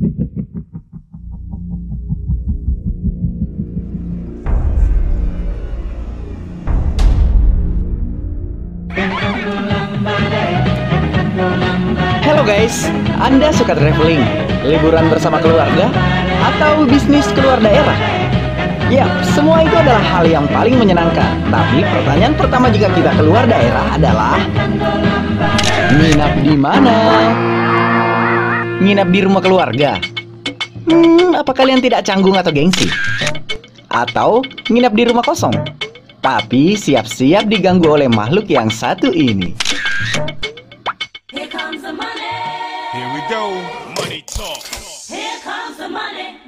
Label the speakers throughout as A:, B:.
A: Halo guys, Anda suka traveling, liburan bersama keluarga, atau bisnis keluar daerah? Ya, semua itu adalah hal yang paling menyenangkan. Tapi pertanyaan pertama jika kita keluar daerah adalah, nginap di mana? Nginap di rumah keluarga? Apa kalian tidak canggung atau gengsi? Atau nginap di rumah kosong? Tapi siap-siap diganggu oleh makhluk yang satu ini.
B: Here we go, money talk.
C: Here comes the money.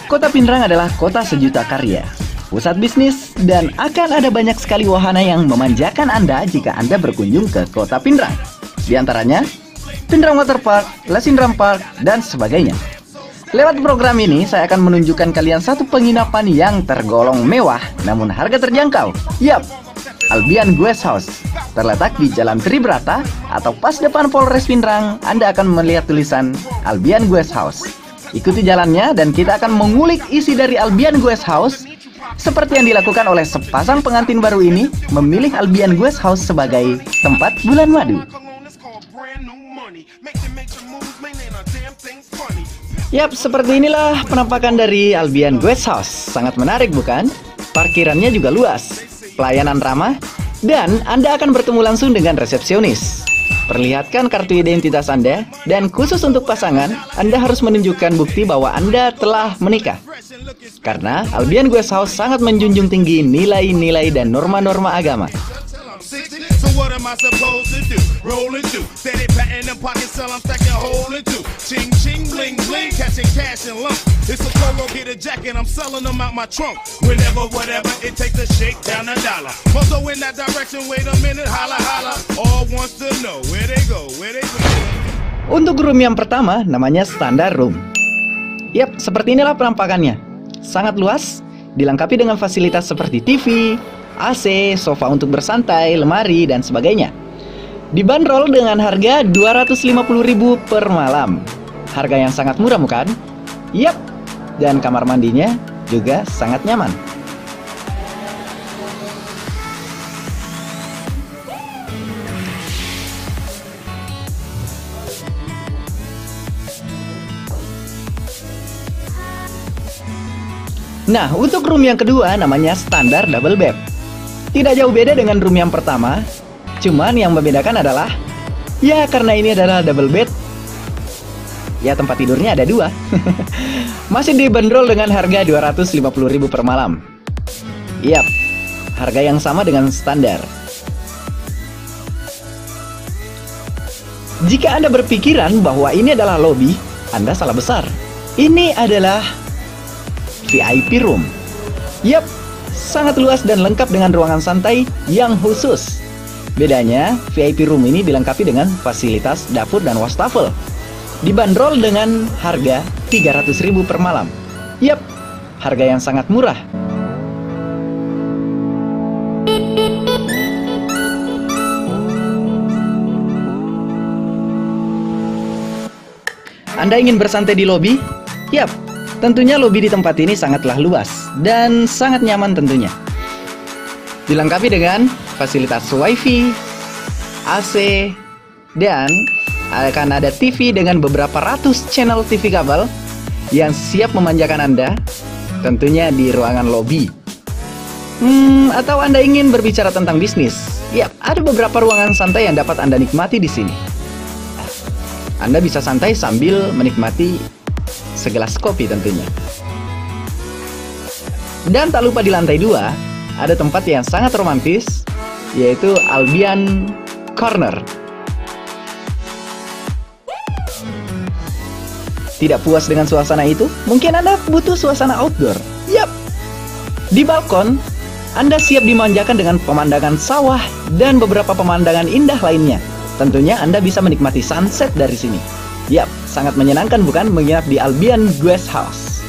A: Kota Pinrang adalah kota sejuta karya, pusat bisnis, dan akan ada banyak sekali wahana yang memanjakan Anda jika Anda berkunjung ke kota Pinrang. Di antaranya, Pinrang Water Park, Lasindram Park, dan sebagainya. Lewat program ini, saya akan menunjukkan kalian satu penginapan yang tergolong mewah, namun harga terjangkau. Yap, Albian Guest House. Terletak di Jalan Tribrata atau pas depan Polres Pinrang, Anda akan melihat tulisan Albian Guest House. Ikuti jalannya dan kita akan mengulik isi dari Albian Guest House. Seperti yang dilakukan oleh sepasang pengantin baru ini, memilih Albian Guest House sebagai tempat bulan madu. Yap, seperti inilah penampakan dari Albian Guest House. Sangat menarik bukan? Parkirannya juga luas, pelayanan ramah, dan Anda akan bertemu langsung dengan resepsionis. Perlihatkan kartu identitas Anda, dan khusus untuk pasangan, Anda harus menunjukkan bukti bahwa Anda telah menikah. Karena Albian Guest House sangat menjunjung tinggi nilai-nilai dan norma-norma agama.
B: So what am I supposed to do? Rolling through, steady patting them pockets till I'm stacking holding two. Ching ching bling bling, catching cash and lump. It's a Polo, get a jacket, I'm selling them out my trunk. Whenever, whatever it takes to shake down $1. Must go in that direction, wait a minute, holla holla. All wants to know where they go, where they go.
A: Untuk room yang pertama, namanya Standard Room. Yap, seperti inilah penampakannya. Sangat luas, dilengkapi dengan fasilitas seperti TV, AC, sofa untuk bersantai, lemari, dan sebagainya. Dibanderol dengan harga 250.000 per malam. Harga yang sangat murah bukan? Yap, dan kamar mandinya juga sangat nyaman. Nah, untuk room yang kedua namanya Standard Double Bed. Tidak jauh beda dengan room yang pertama, cuman yang membedakan adalah, ya karena ini adalah double bed, ya tempat tidurnya ada 2. Masih dibanderol dengan harga 250.000 per malam. Yap, harga yang sama dengan standar. Jika Anda berpikiran bahwa ini adalah lobby, Anda salah besar. Ini adalah VIP room. Yap, sangat luas dan lengkap dengan ruangan santai yang khusus. Bedanya, VIP room ini dilengkapi dengan fasilitas dapur dan wastafel. Dibanderol dengan harga 300.000 per malam. Yap, harga yang sangat murah. Anda ingin bersantai di lobi? Yap, tentunya lobi di tempat ini sangatlah luas dan sangat nyaman tentunya. Dilengkapi dengan fasilitas WiFi, AC, dan akan ada TV dengan beberapa ratus channel TV kabel yang siap memanjakan Anda, tentunya di ruangan lobi. Atau Anda ingin berbicara tentang bisnis? Yap, ada beberapa ruangan santai yang dapat Anda nikmati di sini. Anda bisa santai sambil menikmati segelas kopi tentunya. Dan tak lupa di lantai 2 ada tempat yang sangat romantis, yaitu Albian Corner. Tidak puas dengan suasana itu? Mungkin Anda butuh suasana outdoor. Yap, di balkon Anda siap dimanjakan dengan pemandangan sawah dan beberapa pemandangan indah lainnya. Tentunya Anda bisa menikmati sunset dari sini. Yap, sangat menyenangkan bukan menginap di Albian Guest House.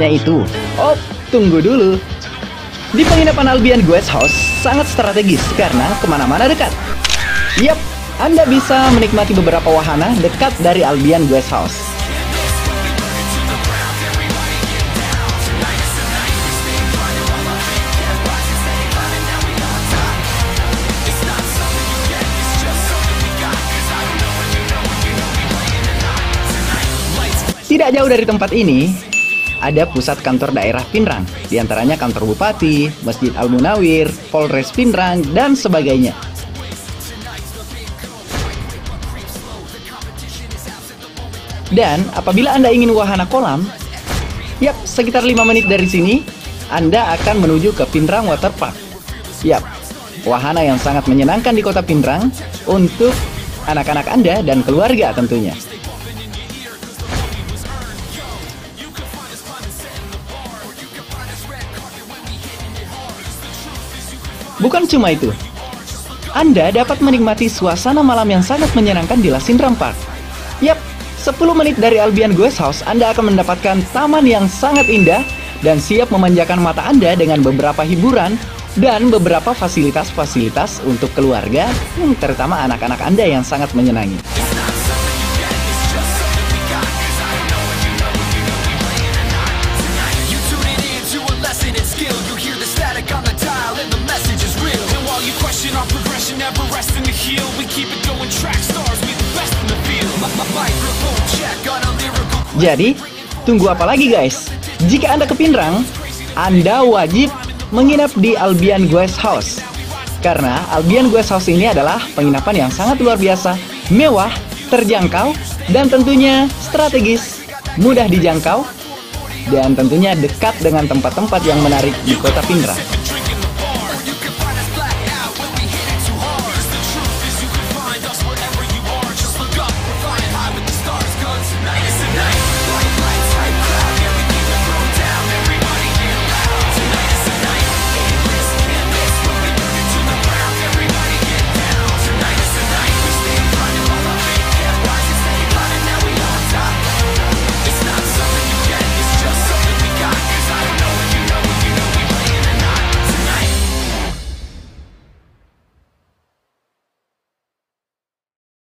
A: hanya itu. Oh, tunggu dulu. Di penginapan Albion Guest House sangat strategis karena kemana-mana dekat. Yap, Anda bisa menikmati beberapa wahana dekat dari Albion Guest House. Tidak jauh dari tempat ini, ada pusat kantor daerah Pinrang, diantaranya kantor bupati, Masjid Al-Munawir, Polres Pinrang, dan sebagainya. Dan apabila Anda ingin wahana kolam, yap, sekitar 5 menit dari sini, Anda akan menuju ke Pinrang Water Park. Yap, wahana yang sangat menyenangkan di kota Pinrang untuk anak-anak Anda dan keluarga tentunya. Bukan cuma itu, Anda dapat menikmati suasana malam yang sangat menyenangkan di Lasindram Park. Yap, 10 menit dari Albion Guest House, Anda akan mendapatkan taman yang sangat indah dan siap memanjakan mata Anda dengan beberapa hiburan dan beberapa fasilitas-fasilitas untuk keluarga, terutama anak-anak Anda yang sangat menyenangi. Jadi, tunggu apa lagi guys? Jika Anda ke Pinrang, Anda wajib menginap di Albion Guest House. Karena Albion Guest House ini adalah penginapan yang sangat luar biasa, mewah, terjangkau, dan tentunya strategis, mudah dijangkau, dan tentunya dekat dengan tempat-tempat yang menarik di kota Pinrang.